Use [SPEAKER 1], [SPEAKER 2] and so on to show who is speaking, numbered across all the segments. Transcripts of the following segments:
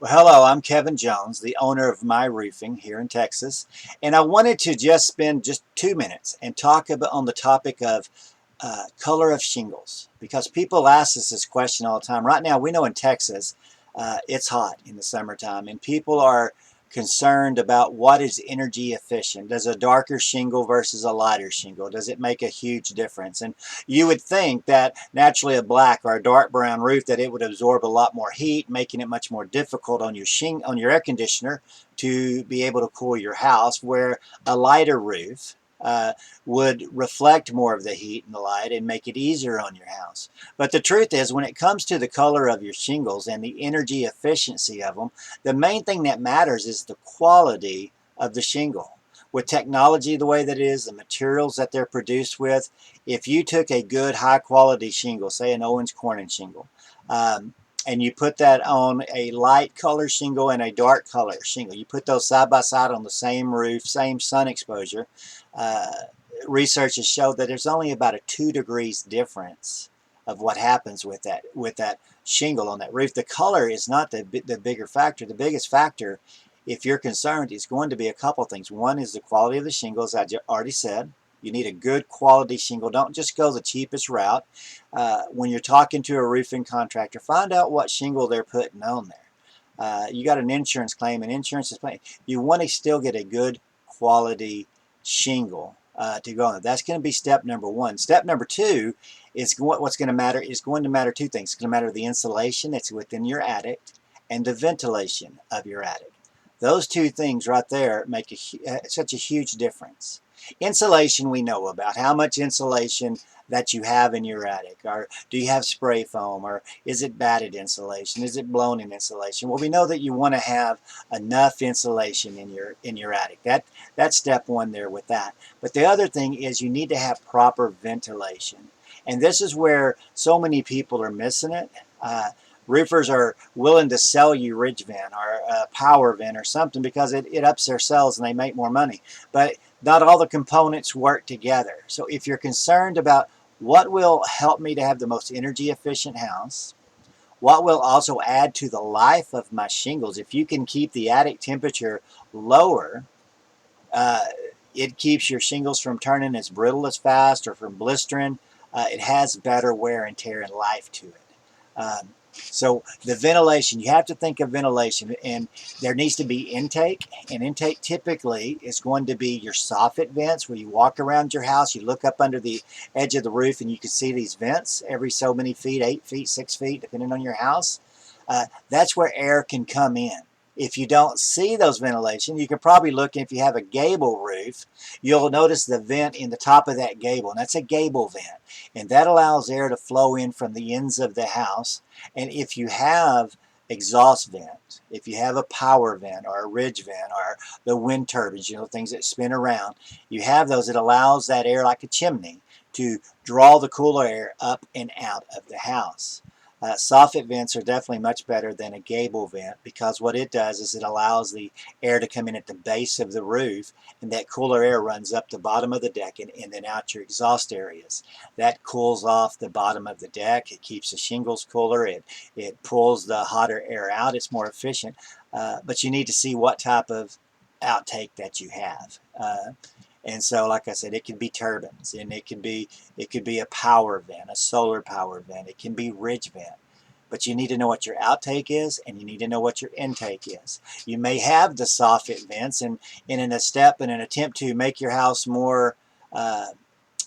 [SPEAKER 1] Well, hello, I'm Kevin Jones, the owner of My Roofing here in Texas, and I wanted to just spend just 2 minutes and talk about on the topic of color of shingles, because people ask us this question all the time. Right now, we know in Texas, it's hot in the summertime, and people are concerned about what is energy efficient. Does a darker shingle versus a lighter shingle, does it make a huge difference? And you would think that naturally a black or a dark brown roof, that it would absorb a lot more heat, making it much more difficult on your air conditioner to be able to cool your house, where a lighter roof would reflect more of the heat and the light and make it easier on your house. But the truth is, when it comes to the color of your shingles and the energy efficiency of them, the main thing that matters is the quality of the shingle. With technology the way that it is, the materials that they're produced with, if you took a good high quality shingle, say an Owens Corning shingle, and you put that on a light color shingle and a dark color shingle, you put those side by side on the same roof, same sun exposure, uh, research has showed that there's only about a 2 degrees difference of what happens with that shingle on that roof. The color is not the bigger factor. The biggest factor, if you're concerned, is going to be a couple things. One is the quality of the shingles. I already said you need a good quality shingle. Don't just go the cheapest route. When you're talking to a roofing contractor, find out what shingle they're putting on there. You got an insurance claim, and insurance is paying. You want to still get a good quality shingle to go on. That's going to be step number one. Step number two is what's going to matter is going to matter two things. It's going to matter the insulation that's within your attic and the ventilation of your attic. Those two things right there make such a huge difference. Insulation we know about. How much insulation that you have in your attic, or do you have spray foam, or is it batted insulation, is it blown in insulation? Well, we know that you want to have enough insulation in your attic. That's step one there with that. But the other thing is you need to have proper ventilation, and this is where so many people are missing it. Roofers are willing to sell you ridge vent or power vent or something because it ups their sales and they make more money, but not all the components work together. So if you're concerned about what will help me to have the most energy efficient house, what will also add to the life of my shingles, if you can keep the attic temperature lower, uh, it keeps your shingles from turning as brittle as fast or from blistering. It has better wear and tear and life to it. So the ventilation, you have to think of ventilation, and there needs to be intake, and intake typically is going to be your soffit vents, where you walk around your house, you look up under the edge of the roof, and you can see these vents every so many feet, 8 feet, 6 feet, depending on your house. That's where air can come in. If you don't see those ventilation, you can probably look, if you have a gable roof, you'll notice the vent in the top of that gable, and that's a gable vent. And that allows air to flow in from the ends of the house. And if you have exhaust vent, if you have a power vent or a ridge vent or the wind turbines, things that spin around, you have those, it allows that air, like a chimney, to draw the cooler air up and out of the house. Soffit vents are definitely much better than a gable vent, because what it does is it allows the air to come in at the base of the roof, and that cooler air runs up the bottom of the deck and then out your exhaust areas. That cools off the bottom of the deck. It keeps the shingles cooler. It pulls the hotter air out. It's more efficient. But you need to see what type of outtake that you have. And so, like I said, it could be turbines, and it could be a power vent, a solar power vent. It can be ridge vent. But you need to know what your outtake is, and you need to know what your intake is. You may have the soffit vents, and in an attempt to make your house more uh,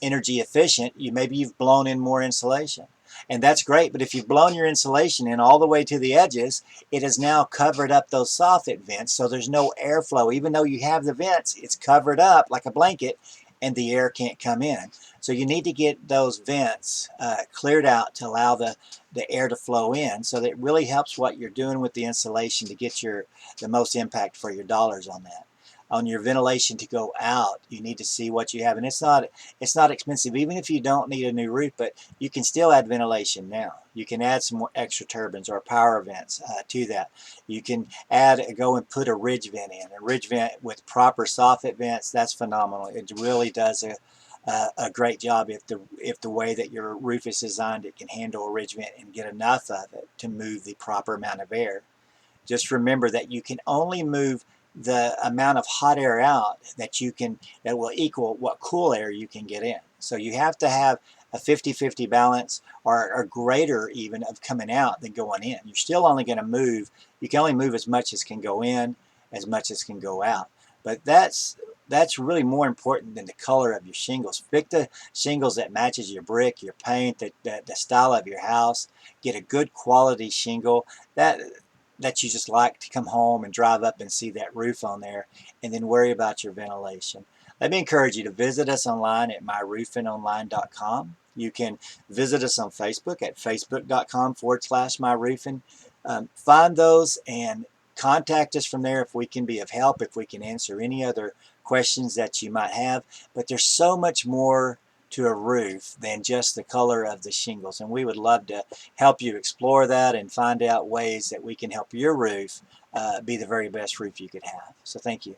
[SPEAKER 1] energy efficient, you've blown in more insulation. And that's great, but if you've blown your insulation in all the way to the edges, it has now covered up those soffit vents, so there's no airflow. Even though you have the vents, it's covered up like a blanket, and the air can't come in. So you need to get those vents cleared out to allow the air to flow in, so that it really helps what you're doing with the insulation to get the most impact for your dollars on that. On your ventilation to go out, you need to see what you have, and it's not expensive, even if you don't need a new roof, but you can still add ventilation now. You can add some more extra turbines or power vents to that. You can go and put a ridge vent in. A ridge vent with proper soffit vents, that's phenomenal. It really does a great job if the way that your roof is designed, it can handle a ridge vent and get enough of it to move the proper amount of air. just remember that you can only move the amount of hot air out that will equal what cool air you can get in. So you have to have a 50-50 balance or greater even of coming out than going in. You're still only going to move, you can only move as much as can go in, as much as can go out. But that's really more important than the color of your shingles. Pick the shingles that matches your brick, your paint, the style of your house. Get a good quality shingle that you just like to come home and drive up and see that roof on there, and then worry about your ventilation. Let me encourage you to visit us online at myroofingonline.com. You can visit us on Facebook at facebook.com/myroofing. Find those and contact us from there if we can be of help, if we can answer any other questions that you might have. But there's so much more to a roof than just the color of the shingles, and we would love to help you explore that and find out ways that we can help your roof be the very best roof you could have. So thank you.